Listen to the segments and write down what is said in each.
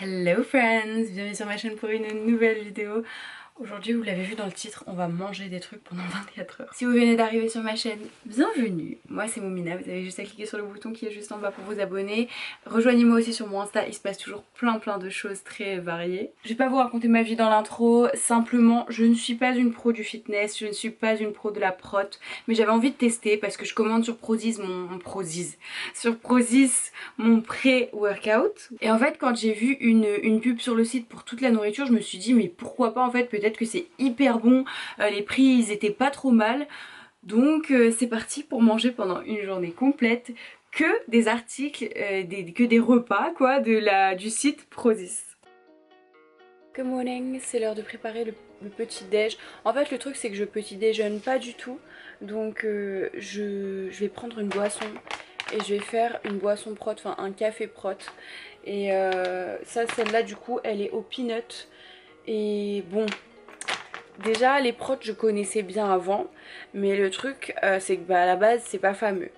Hello friends, bienvenue sur ma chaîne pour une nouvelle vidéo. Aujourd'hui, vous l'avez vu dans le titre, on va manger des trucs pendant 24 heures. Si vous venez d'arriver sur ma chaîne, bienvenue. Moi c'est Moumina, vous avez juste à cliquer sur le bouton qui est juste en bas pour vous abonner. Rejoignez-moi aussi sur mon Insta, il se passe toujours plein de choses très variées. Je vais pas vous raconter ma vie dans l'intro, simplement je ne suis pas une pro du fitness, je ne suis pas une pro de la prot, mais j'avais envie de tester parce que je commande sur Prozis mon pré-workout. Et en fait quand j'ai vu une pub sur le site pour toute la nourriture, je me suis dit mais pourquoi pas, en fait peut-être que c'est hyper bon, les prix ils étaient pas trop mal. Donc c'est parti pour manger pendant une journée complète que des articles, que des repas quoi du site Prozis. Good morning, c'est l'heure de préparer le petit déj. En fait le truc c'est que je petit déjeune pas du tout, donc je vais prendre une boisson et je vais faire une boisson prot, enfin un café prot. Et ça, celle-là du coup elle est au peanut. Et bon, déjà les prots je connaissais bien avant, mais le truc c'est que à la base c'est pas fameux.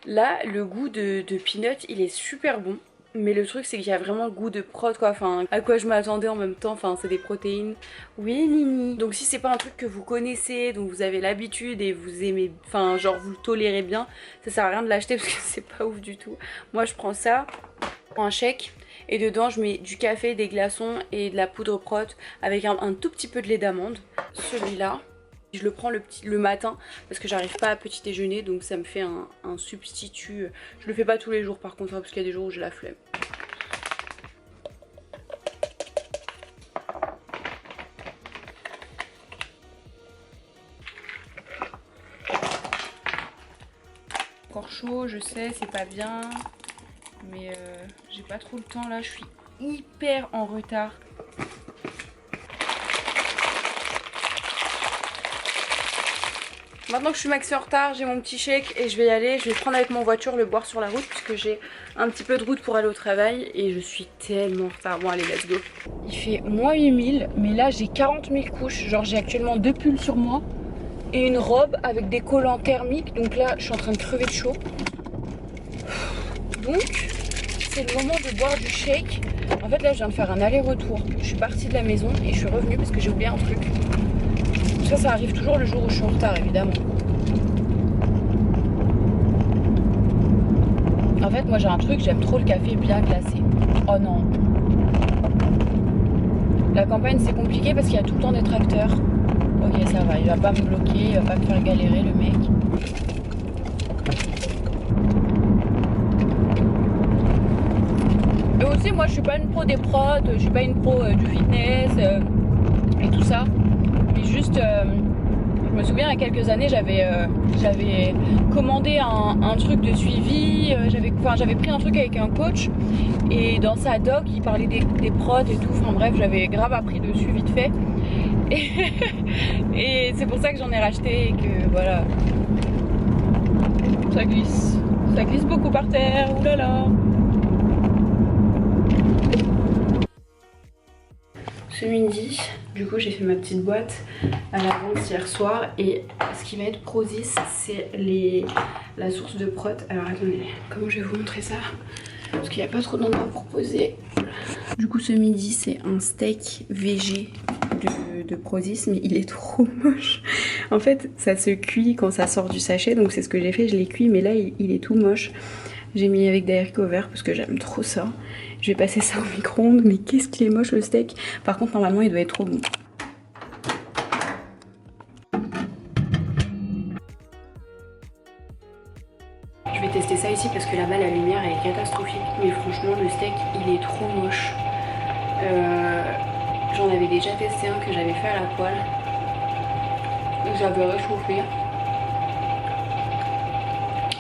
Là le goût de peanut il est super bon, mais le truc c'est qu'il y a vraiment le goût de prot quoi, enfin à quoi je m'attendais en même temps, enfin c'est des protéines. Oui Nini. Donc si c'est pas un truc que vous connaissez, dont vous avez l'habitude et vous aimez, enfin genre vous le tolérez bien, ça sert à rien de l'acheter parce que c'est pas ouf du tout. Moi je prends ça, un shake, et dedans je mets du café, des glaçons et de la poudre prot avec un tout petit peu de lait d'amande. Celui-là je le prends le matin parce que j'arrive pas à petit déjeuner, donc ça me fait un substitut. Je le fais pas tous les jours par contre, hein, parce qu'il y a des jours où j'ai la flemme. Encore chaud, je sais, c'est pas bien, mais j'ai pas trop le temps là, je suis hyper en retard. Maintenant que je suis maxi en retard, j'ai mon petit shake et je vais y aller. Je vais prendre avec mon voiture, le boire sur la route puisque j'ai un petit peu de route pour aller au travail et je suis tellement en retard. Bon allez, let's go. Il fait moins 8000, mais là j'ai 40 000 couches. Genre j'ai actuellement 2 pulls sur moi et une robe avec des collants thermiques. Donc là je suis en train de crever de chaud. Donc c'est le moment de boire du shake. En fait là je viens de faire un aller-retour. Je suis partie de la maison et je suis revenue parce que j'ai oublié un truc. Ça arrive toujours le jour où je suis en retard évidemment. En fait moi j'ai un truc, j'aime trop le café bien glacé. Oh non. La campagne c'est compliqué parce qu'il y a tout le temps des tracteurs. Ok ça va, il va pas me bloquer, il va pas me faire galérer le mec. Et aussi moi je suis pas une pro des prods, je suis pas une pro du fitness et tout ça. Mais juste je me souviens il y a quelques années j'avais commandé un truc de suivi, j'avais pris un truc avec un coach et dans sa doc il parlait des prods et tout, enfin bref j'avais grave appris dessus vite fait et c'est pour ça que j'en ai racheté et que voilà. Ça glisse beaucoup par terre, oulala. Ce midi, du coup j'ai fait ma petite boîte à la vente hier soir et ce qui va être Prozis c'est la source de prot. Alors attendez, comment je vais vous montrer ça parce qu'il n'y a pas trop d'endroits pour poser. Du coup ce midi c'est un steak végé de Prozis, mais il est trop moche. En fait ça se cuit quand ça sort du sachet, donc c'est ce que j'ai fait, je l'ai cuit, mais là il est tout moche. J'ai mis avec des haricots verts parce que j'aime trop ça. Je vais passer ça au micro-ondes, mais qu'est-ce qu'il est moche le steak. Par contre normalement il doit être trop bon. Je vais tester ça ici parce que là-bas la lumière elle est catastrophique. Mais franchement le steak il est trop moche. J'en avais déjà testé un que j'avais fait à la poêle. J'avais réchauffé.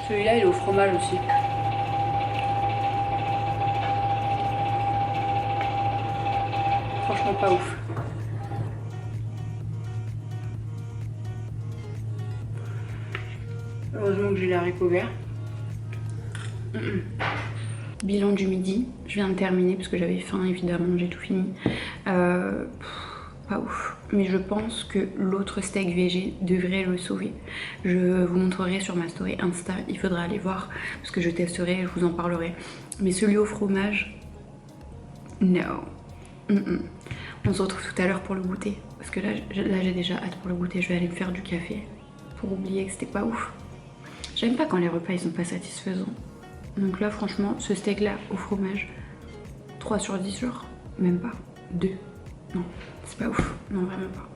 Celui-là il est au fromage aussi. Franchement pas ouf. Heureusement que j'ai les haricots verts. Bilan du midi, je viens de terminer parce que j'avais faim évidemment, j'ai tout fini. Pas ouf. Mais je pense que l'autre steak végé devrait le sauver. Je vous montrerai sur ma story Insta, il faudra aller voir parce que je testerai, je vous en parlerai. Mais celui au fromage, No. On se retrouve tout à l'heure pour le goûter. Parce que là j'ai déjà hâte pour le goûter. Je vais aller me faire du café pour oublier que c'était pas ouf. J'aime pas quand les repas ils sont pas satisfaisants. Donc là franchement ce steak là au fromage 3 sur 10 genre. Même pas. 2. Non c'est pas ouf. Non vraiment pas.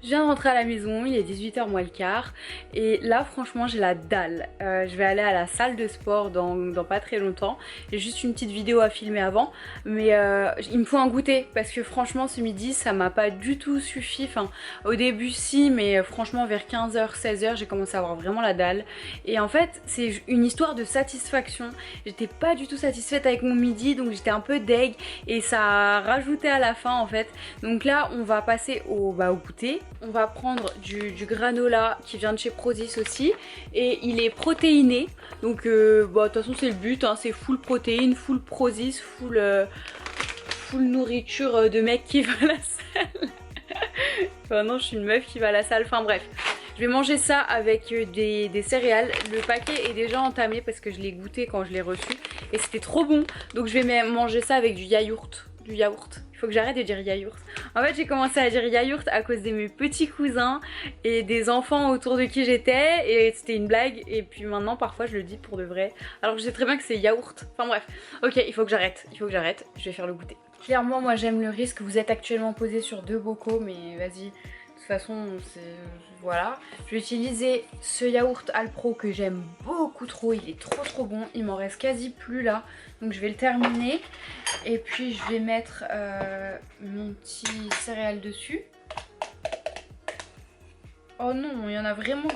Je viens de rentrer à la maison, il est 18h moins le quart et là franchement j'ai la dalle. Je vais aller à la salle de sport dans pas très longtemps. J'ai juste une petite vidéo à filmer avant mais il me faut un goûter parce que franchement ce midi ça m'a pas du tout suffi. Enfin au début si mais franchement vers 15h, 16h j'ai commencé à avoir vraiment la dalle. Et en fait c'est une histoire de satisfaction. J'étais pas du tout satisfaite avec mon midi donc j'étais un peu deg et ça a rajouté à la fin en fait. Donc là on va passer au goûter. On va prendre du granola qui vient de chez Prozis aussi et il est protéiné donc de toute façon c'est le but hein, c'est full protéines, full Prozis, full nourriture de mec qui va à la salle. Enfin non je suis une meuf qui va à la salle, enfin bref. Je vais manger ça avec des céréales. Le paquet est déjà entamé parce que je l'ai goûté quand je l'ai reçu et c'était trop bon. Donc je vais manger ça avec du yaourt. Il faut que j'arrête de dire yaourt. En fait j'ai commencé à dire yaourt à cause de mes petits cousins et des enfants autour de qui j'étais et c'était une blague et puis maintenant parfois je le dis pour de vrai alors que je sais très bien que c'est yaourt. Enfin bref, ok il faut que j'arrête, je vais faire le goûter. Clairement moi j'aime le risque, vous êtes actuellement posé sur 2 bocaux mais vas-y. De toute façon, voilà. Je vais utiliser ce yaourt Alpro que j'aime beaucoup trop. Il est trop bon. Il m'en reste quasi plus là. Donc je vais le terminer. Et puis je vais mettre mon petit céréale dessus. Oh non, il y en a vraiment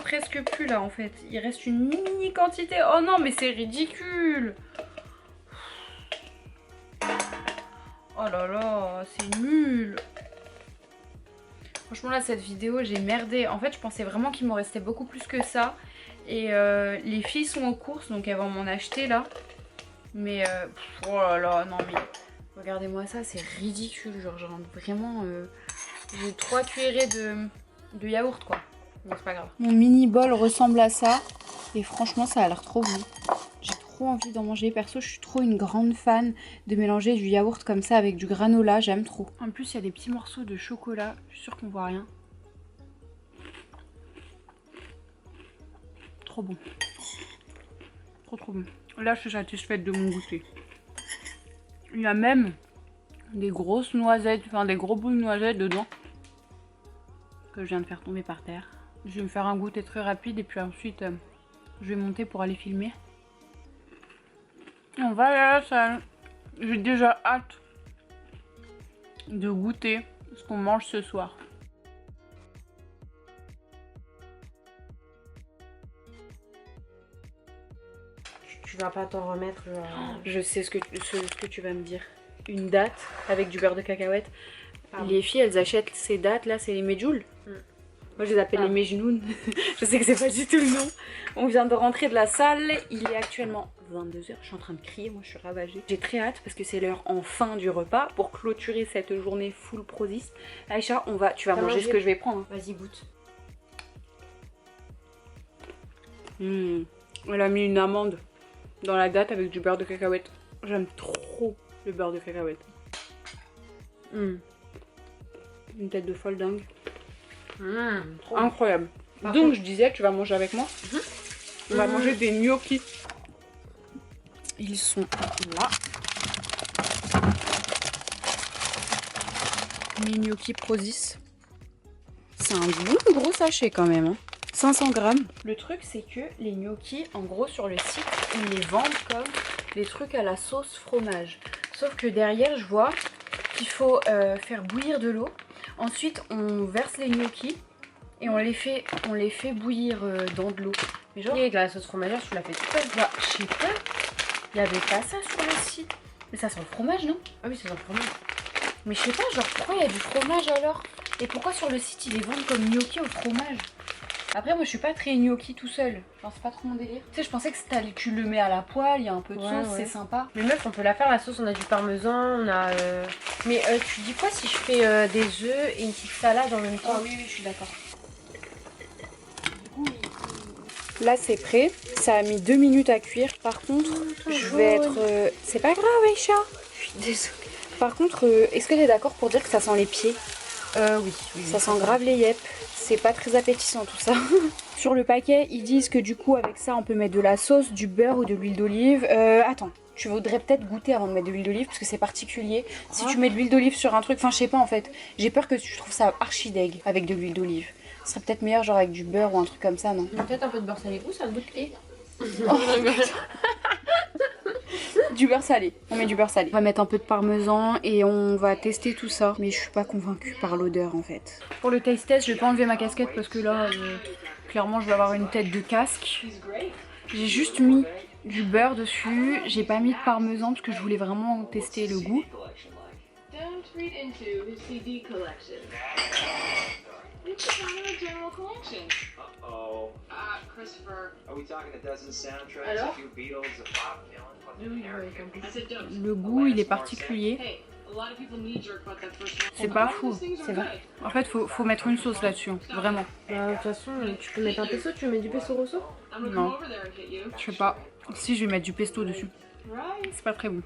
presque plus là en fait. Il reste une mini quantité. Oh non, mais c'est ridicule. Oh là là, c'est nul. Franchement là cette vidéo j'ai merdé. En fait je pensais vraiment qu'il m'en restait beaucoup plus que ça. Et les filles sont aux courses donc elles vont m'en acheter là. Mais oh là là non mais regardez-moi ça, c'est ridicule. Genre vraiment j'ai 3 cuillerées de yaourt quoi. Bon c'est pas grave. Mon mini bol ressemble à ça. Et franchement ça a l'air trop bon. J'ai trop envie d'en manger. Perso je suis trop une grande fan de mélanger du yaourt comme ça avec du granola, j'aime trop. En plus il y a des petits morceaux de chocolat, je suis sûre qu'on voit rien. Trop bon. Trop bon. Là je suis satisfaite de mon goûter. Il y a même des grosses noisettes, enfin des gros bouts de noisettes dedans. Que je viens de faire tomber par terre. Je vais me faire un goûter très rapide et puis ensuite je vais monter pour aller filmer. On va aller à la salle. J'ai déjà hâte de goûter ce qu'on mange ce soir. Tu vas pas t'en remettre genre... Je sais ce que tu vas me dire. Une date avec du beurre de cacahuète. Pardon. Les filles elles achètent ces dates là, c'est les medjool. Moi je les appelle les mejnoun. Je sais que c'est pas du tout le nom. On vient de rentrer de la salle. Il est actuellement 22h. Je suis en train de crier, moi je suis ravagée. J'ai très hâte parce que c'est l'heure enfin du repas. Pour clôturer cette journée full Prozis. Aïcha, tu vas manger ce que je vais prendre. Vas-y goûte. Elle a mis une amande dans la date avec du beurre de cacahuète. J'aime trop le beurre de cacahuète. Une tête de folle dingue. Incroyable. Donc je disais, tu vas manger avec moi. On va manger des gnocchis. Ils sont là. Les gnocchis Prozis. C'est un gros sachet quand même. Hein. 500 grammes. Le truc c'est que les gnocchis, en gros sur le site, ils les vendent comme des trucs à la sauce fromage. Sauf que derrière je vois qu'il faut faire bouillir de l'eau. Ensuite on verse les gnocchis et on les fait bouillir dans de l'eau. Mais genre avec la sauce fromagère tu l'as fait toute seule. Bah je sais pas, il n'y avait pas ça sur le site. Mais ça sent le fromage non? Ah oui ça sent le fromage. Mais je sais pas, genre pourquoi il y a du fromage alors? Et pourquoi sur le site ils les vendent comme gnocchi au fromage? Après moi je suis pas très gnocchi tout seul, genre c'est pas trop mon délire. Tu sais je pensais que tu le mets à la poêle, il y a un peu de sauce, c'est sympa. Mais meuf on peut la faire la sauce, on a du parmesan, on a... Mais tu dis quoi si je fais des œufs et une petite salade en même temps? Ah oui je suis d'accord. Là c'est prêt, ça a mis 2 minutes à cuire par contre je vais être... C'est pas grave Aïcha, je suis désolée. Par contre, est-ce que t'es d'accord pour dire que ça sent les pieds? Oui. Ça sent grave les yep. C'est pas très appétissant tout ça. Sur le paquet, ils disent que du coup, avec ça, on peut mettre de la sauce, du beurre ou de l'huile d'olive. Attends, tu voudrais peut-être goûter avant de mettre de l'huile d'olive parce que c'est particulier. Si tu mets de l'huile d'olive sur un truc, enfin, je sais pas en fait. J'ai peur que tu trouves ça archi deg avec de l'huile d'olive. Ce serait peut-être meilleur, genre avec du beurre ou un truc comme ça, non? Peut-être un peu de beurre salé. Ouh, ça a le goût de thé. Du beurre salé, on met du beurre salé. On va mettre un peu de parmesan et on va tester tout ça. Mais je suis pas convaincue par l'odeur en fait. Pour le taste test, je vais pas enlever ma casquette parce que là, clairement, je vais avoir une tête de casque. J'ai juste mis du beurre dessus. J'ai pas mis de parmesan parce que je voulais vraiment tester le goût. Alors Le goût, il est particulier. C'est pas fou, c'est vrai. En fait, faut mettre une sauce là-dessus, vraiment. Bah, de toute façon, tu peux mettre un pesto. Tu veux mettre du pesto rosso? Non, je sais pas. Si, je vais mettre du pesto dessus. C'est pas très bon.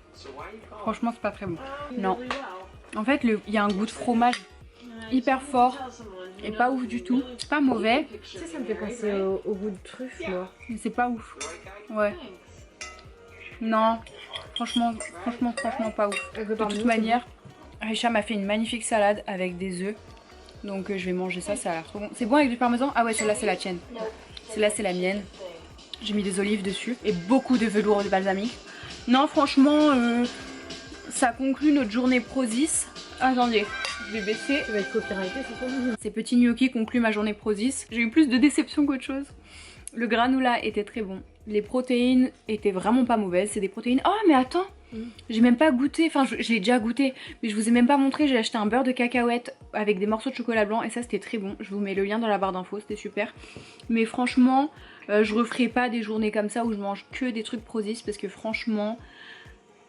Franchement, c'est pas très bon. Non. En fait, il y a un goût de fromage hyper fort et pas ouf du tout. C'est pas mauvais. Tu sais, ça me fait penser au goût de truffe, moi. Mais c'est pas ouf. Ouais. Non. Franchement pas ouf. De toute manière, Aïcha m'a fait une magnifique salade avec des œufs. Donc je vais manger ça, ça a l'air trop bon. C'est bon avec du parmesan? Ah ouais, celle-là c'est la tienne. Celle-là c'est la mienne. J'ai mis des olives dessus et beaucoup de velours de balsamique. Non, franchement, ça conclut notre journée Prozis. Attendez, je vais baisser. Tu vas être copyrighté, c'est tout. Ces petits gnocchis concluent ma journée Prozis. J'ai eu plus de déception qu'autre chose. Le granola était très bon. Les protéines étaient vraiment pas mauvaises. C'est des protéines... Oh mais attends, j'ai même pas goûté. Enfin, je l'ai déjà goûté, mais je vous ai même pas montré. J'ai acheté un beurre de cacahuète avec des morceaux de chocolat blanc et ça c'était très bon. Je vous mets le lien dans la barre d'infos, c'était super. Mais franchement, je referai pas des journées comme ça où je mange que des trucs Prozis parce que franchement,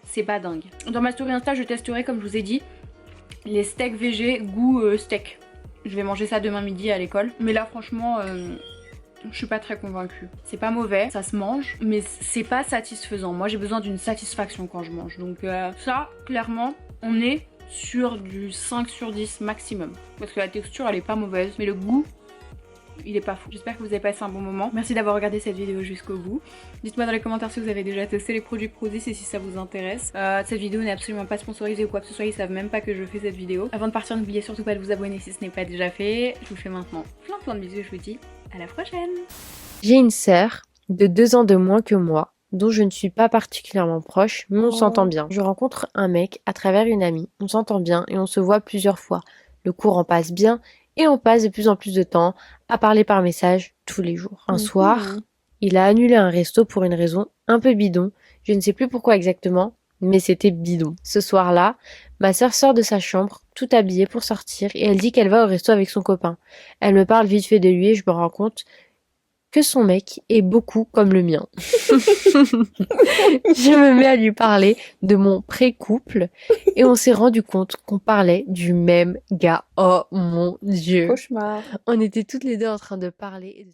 c'est pas dingue. Dans ma story Insta, je testerai, comme je vous ai dit, les steaks végé goût steak. Je vais manger ça demain midi à l'école. Mais là, franchement... je suis pas très convaincue. C'est pas mauvais, ça se mange, mais c'est pas satisfaisant. Moi j'ai besoin d'une satisfaction quand je mange. Donc ça, clairement, on est sur du 5 sur 10 maximum. Parce que la texture elle est pas mauvaise, mais le goût, il est pas fou. J'espère que vous avez passé un bon moment. Merci d'avoir regardé cette vidéo jusqu'au bout. Dites-moi dans les commentaires si vous avez déjà testé les produits Prozis et si ça vous intéresse. Cette vidéo n'est absolument pas sponsorisée ou quoi que ce soit, ils savent même pas que je fais cette vidéo. Avant de partir, n'oubliez surtout pas de vous abonner si ce n'est pas déjà fait. Je vous fais maintenant plein de bisous et je vous dis à la prochaine. J'ai une sœur de 2 ans de moins que moi, dont je ne suis pas particulièrement proche, mais on s'entend bien. Je rencontre un mec à travers une amie, on s'entend bien et on se voit plusieurs fois. Le courant passe bien et on passe de plus en plus de temps à parler par message tous les jours. Un soir, il a annulé un resto pour une raison un peu bidon. Je ne sais plus pourquoi exactement, mais c'était bidon. Ce soir-là, ma sœur sort de sa chambre, tout habillée pour sortir, et elle dit qu'elle va au resto avec son copain. Elle me parle vite fait de lui et je me rends compte que son mec est beaucoup comme le mien. Je me mets à lui parler de mon pré-couple et on s'est rendu compte qu'on parlait du même gars. Oh mon Dieu. Cauchemar. On était toutes les deux en train de parler.